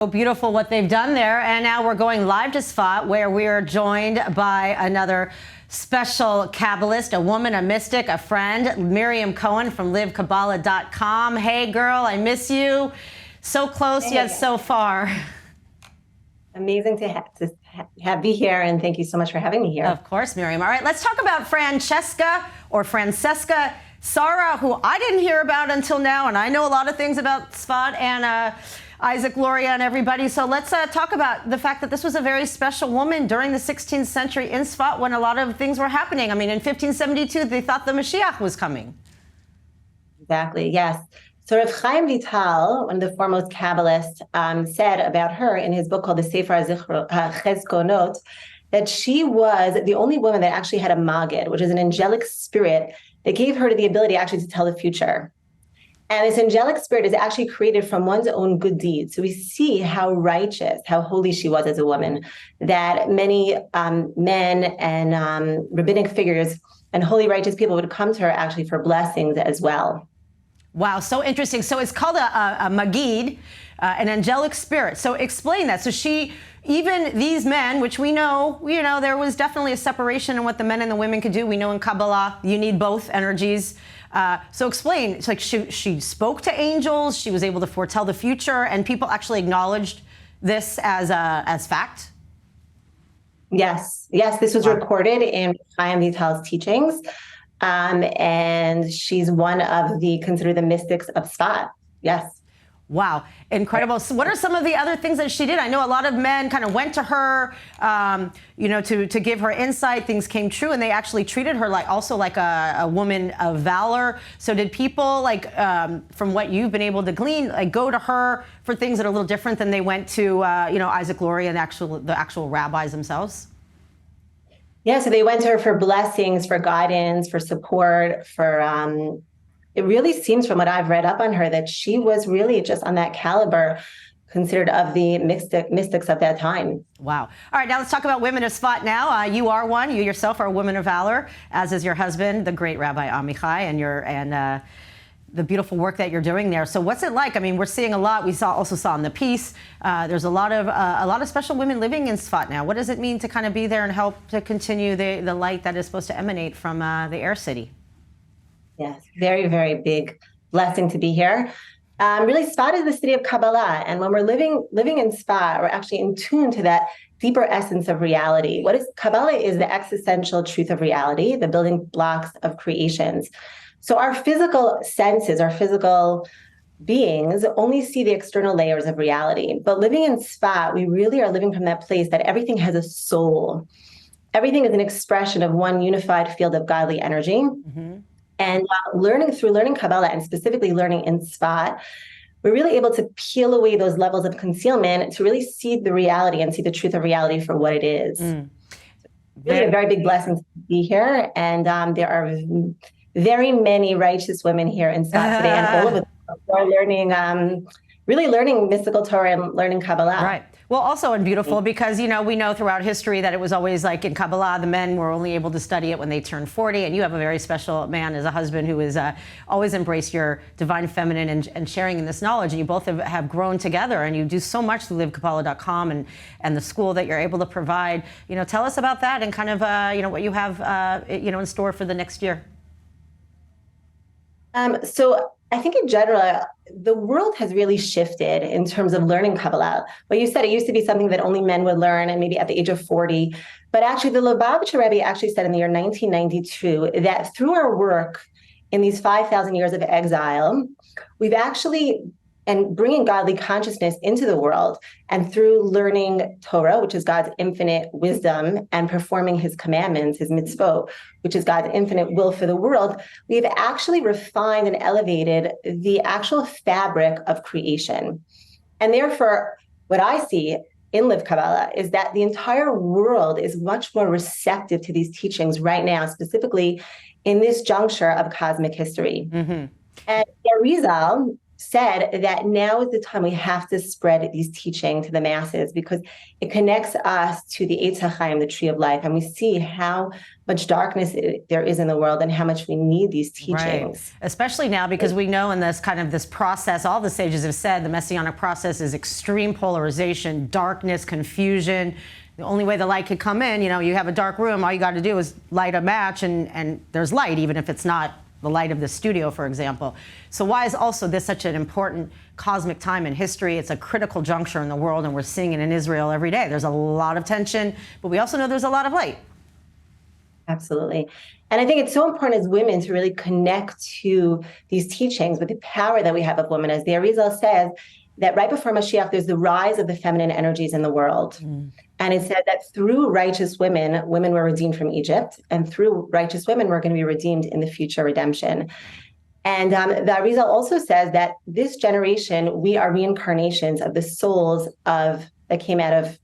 So beautiful what they've done there. And now we're going live to Tzfat, where we are joined by another special Kabbalist, a woman, a mystic, a friend, Miriam Cohen from livekabbalah.com. Hey, girl, I miss you. So close, yet so far. Amazing to be here, and thank you so much for having me here. Of course, Miriam. All right, let's talk about Francisca Sarah, who I didn't hear about until now, and I know a lot of things about Tzfat and Isaac Luria and everybody. So let's talk about the fact that this was a very special woman during the 16th century in Tzfat when a lot of things were happening. I mean, in 1572, they thought the Mashiach was coming. Exactly, yes. So Rav Chaim Vital, one of the foremost Kabbalists, said about her in his book called the Sefer HaChezkonot, that she was the only woman that actually had a Magid, which is an angelic spirit that gave her the ability actually to tell the future. And this angelic spirit is actually created from one's own good deeds. So we see how righteous, how holy she was as a woman, that many men and rabbinic figures and holy righteous people would come to her actually for blessings as well. Wow, so interesting. So it's called a Magid, an angelic spirit. So explain that. So even these men, which we know, there was definitely a separation in what the men and the women could do. We know in Kabbalah, you need both energies. So explain, it's like she spoke to angels, she was able to foretell the future, and people actually acknowledged this as fact? Yes, this was recorded in Chaim Vital's teachings, and she's one of considered the mystics of Tzfat, yes. Wow, incredible. So what are some of the other things that she did? I know a lot of men kind of went to her, to give her insight. Things came true, and they actually treated her like a woman of valor. So did people, from what you've been able to glean, go to her for things that are a little different than they went to, Isaac Luria and the actual rabbis themselves? Yeah, so they went to her for blessings, for guidance, for support, for it really seems from what I've read up on her that she was really just on that caliber considered of the mystics of that time. Wow. All right, now let's talk about women of Tzfat now. You are one. You yourself are a woman of valor, as is your husband, the great Rabbi Amichai, and the beautiful work that you're doing there. So what's it like? I mean, we're seeing a lot. We also saw in the piece, there's a lot of special women living in Tzfat now. What does it mean to kind of be there and help to continue the light that is supposed to emanate from the air city? Yes, very, very big blessing to be here. Really, Tzfat is the city of Kabbalah. And when we're living in Tzfat, we're actually in tune to that deeper essence of reality. Kabbalah is the existential truth of reality, the building blocks of creations. So our physical senses, our physical beings only see the external layers of reality. But living in Tzfat, we really are living from that place that everything has a soul. Everything is an expression of one unified field of godly energy. Mm-hmm. And through learning Kabbalah, and specifically learning in Tzfat, we're really able to peel away those levels of concealment to really see the reality and see the truth of reality for what it is. Really a very big blessing to be here. And there are very many righteous women here in Tzfat today, and all of them are learning, really learning mystical Torah and learning Kabbalah. Right. Well, also and beautiful because, we know throughout history that it was always like in Kabbalah, the men were only able to study it when they turned 40. And you have a very special man as a husband who has always embraced your divine feminine and sharing in this knowledge. And you both have grown together, and you do so much through livekabbalah.com and the school that you're able to provide. Tell us about that and kind of, what you have, in store for the next year. So I think in general, the world has really shifted in terms of learning Kabbalah. Well, you said it used to be something that only men would learn, and maybe at the age of 40. But actually, the Lubavitcher Rebbe actually said in the year 1992 that through our work in these 5,000 years of exile, we've actually, and bringing godly consciousness into the world, and through learning Torah, which is God's infinite wisdom, and performing his commandments, his mitzvot, which is God's infinite will for the world, we've actually refined and elevated the actual fabric of creation. And therefore, what I see in Live Kabbalah is that the entire world is much more receptive to these teachings right now, specifically in this juncture of cosmic history. Mm-hmm. And Arizal, said that now is the time we have to spread these teaching to the masses, because it connects us to the Eitz HaChaim, the tree of life, and we see how much darkness there is in the world and how much we need these teachings. Right. Especially now, because we know in this kind of this process, all the sages have said, the Messianic process is extreme polarization, darkness, confusion. The only way the light could come in, you have a dark room, all you got to do is light a match and there's light, even if it's not the light of the studio, for example. So why is also this such an important cosmic time in history? It's a critical juncture in the world, and we're seeing it in Israel every day. There's a lot of tension, but we also know there's a lot of light. Absolutely. And I think it's so important as women to really connect to these teachings with the power that we have of women. As the Arizal says, that right before Mashiach, there's the rise of the feminine energies in the world. And it said that through righteous women, women were redeemed from Egypt, and through righteous women, we're going to be redeemed in the future redemption. And the Arizal also says that this generation, we are reincarnations of the souls that came out of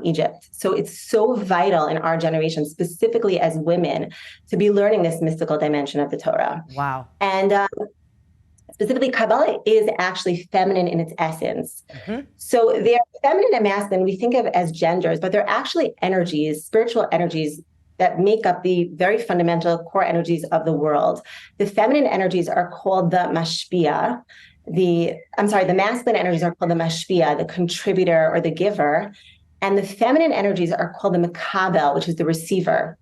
Egypt. So it's so vital in our generation, specifically as women, to be learning this mystical dimension of the Torah. Wow. And specifically, Kabbalah is actually feminine in its essence. So they're feminine and masculine, we think of as genders, but they're actually energies, spiritual energies that make up the very fundamental core energies of the world. The feminine energies are called the mashpia. The masculine energies are called the mashpia, the contributor or the giver. And the feminine energies are called the makabel, which is the receiver.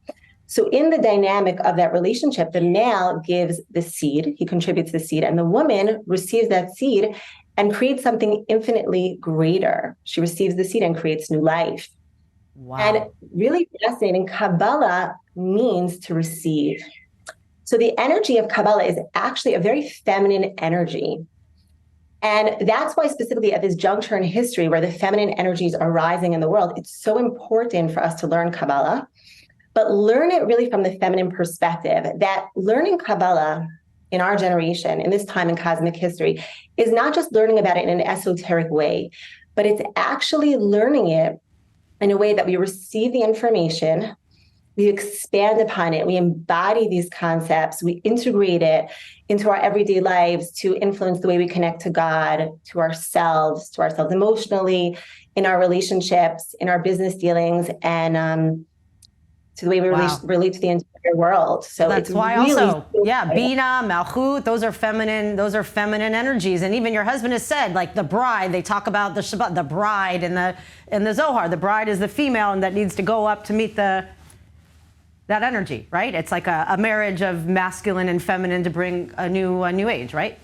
So in the dynamic of that relationship, the male gives the seed, he contributes the seed, and the woman receives that seed and creates something infinitely greater. She receives the seed and creates new life. Wow. And really fascinating, Kabbalah means to receive. So the energy of Kabbalah is actually a very feminine energy. And that's why specifically at this juncture in history where the feminine energies are rising in the world, it's so important for us to learn Kabbalah, but learn it really from the feminine perspective. That learning Kabbalah in our generation, in this time in cosmic history, is not just learning about it in an esoteric way, but it's actually learning it in a way that we receive the information, we expand upon it, we embody these concepts, we integrate it into our everyday lives to influence the way we connect to God, to ourselves emotionally, in our relationships, in our business dealings, and to the way we relate to the entire world. So that's why really also, Bina, Malchut, those are feminine energies. And even your husband has said, like the bride, they talk about the Shabbat, the bride in the Zohar. The bride is the female and that needs to go up to meet that energy, right? It's like a marriage of masculine and feminine to bring a new age, right?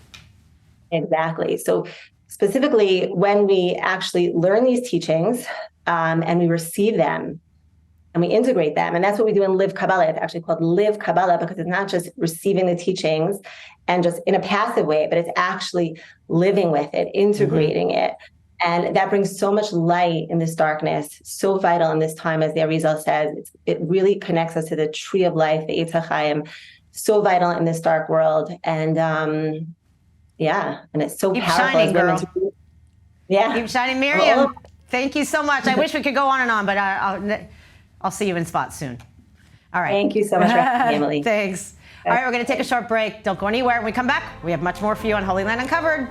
Exactly. So specifically, when we actually learn these teachings and we receive them, and we integrate them. And that's what we do in Live Kabbalah. It's actually called Live Kabbalah because it's not just receiving the teachings and just in a passive way, but it's actually living with it, integrating it. And that brings so much light in this darkness, so vital in this time, as the Arizal says. It really connects us to the tree of life, the Eitz HaChaim, so vital in this dark world. And and it's so Keep powerful. Shining, girl. Keep shining, Miriam. Thank you so much. I wish we could go on and on, but I'll see you in spot soon. All right. Thank you so much for having me, Emily. Thanks. All right, we're going to take a short break. Don't go anywhere. When we come back, we have much more for you on Holy Land Uncovered.